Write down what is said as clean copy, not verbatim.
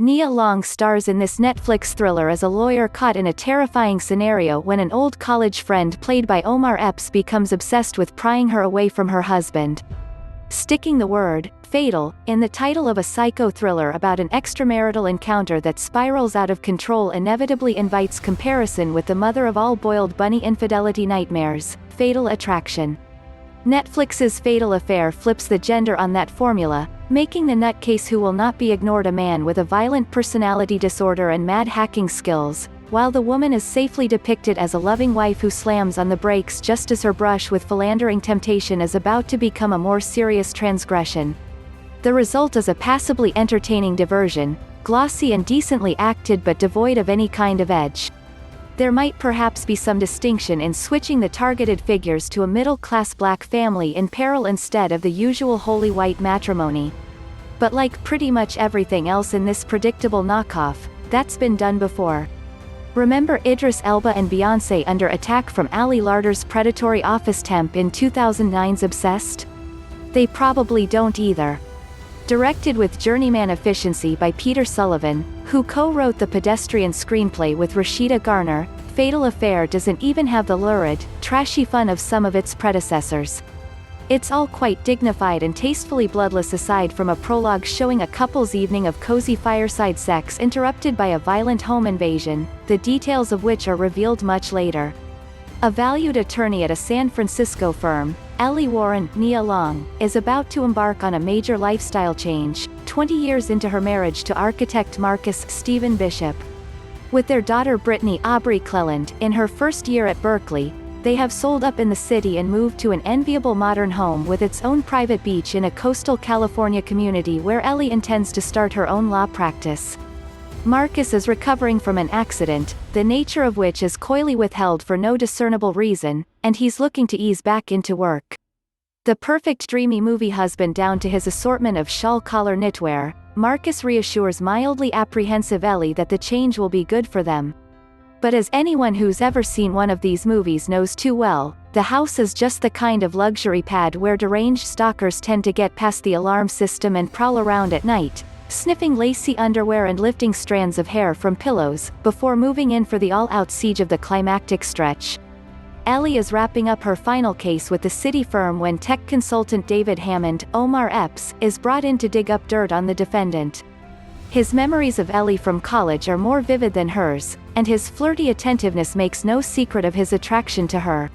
Nia Long stars in this Netflix thriller as a lawyer caught in a terrifying scenario when an old college friend played by Omar Epps becomes obsessed with prying her away from her husband. Sticking the word fatal in the title of a psycho thriller about an extramarital encounter that spirals out of control inevitably invites comparison with the mother of all boiled bunny infidelity nightmares, Fatal Attraction. Netflix's Fatal Affair flips the gender on that formula, making the nutcase who will not be ignored a man with a violent personality disorder and mad hacking skills, while the woman is safely depicted as a loving wife who slams on the brakes just as her brush with philandering temptation is about to become a more serious transgression. The result is a passably entertaining diversion, glossy and decently acted but devoid of any kind of edge. There might perhaps be some distinction in switching the targeted figures to a middle-class black family in peril instead of the usual holy white matrimony. But like pretty much everything else in this predictable knockoff, that's been done before. Remember Idris Elba and Beyoncé under attack from Ali Larter's predatory office temp in 2009's Obsessed? They probably don't either. Directed with journeyman efficiency by Peter Sullivan, who co-wrote the pedestrian screenplay with Rasheeda Garner, Fatal Affair doesn't even have the lurid, trashy fun of some of its predecessors. It's all quite dignified and tastefully bloodless aside from a prologue showing a couple's evening of cozy fireside sex interrupted by a violent home invasion, the details of which are revealed much later. A valued attorney at a San Francisco firm, Ellie Warren, Nia Long, is about to embark on a major lifestyle change, 20 years into her marriage to architect Marcus Stephen Bishop. With their daughter Brittany Aubrey Cleland in her first year at Berkeley, they have sold up in the city and moved to an enviable modern home with its own private beach in a coastal California community where Ellie intends to start her own law practice. Marcus is recovering from an accident, the nature of which is coyly withheld for no discernible reason, and he's looking to ease back into work. The perfect dreamy movie husband down to his assortment of shawl-collar knitwear, Marcus reassures mildly apprehensive Ellie that the change will be good for them. But as anyone who's ever seen one of these movies knows too well, the house is just the kind of luxury pad where deranged stalkers tend to get past the alarm system and prowl around at night, sniffing lacy underwear and lifting strands of hair from pillows, before moving in for the all-out siege of the climactic stretch. Ellie is wrapping up her final case with the city firm when tech consultant David Hammond, Omar Epps, is brought in to dig up dirt on the defendant. His memories of Ellie from college are more vivid than hers, and his flirty attentiveness makes no secret of his attraction to her.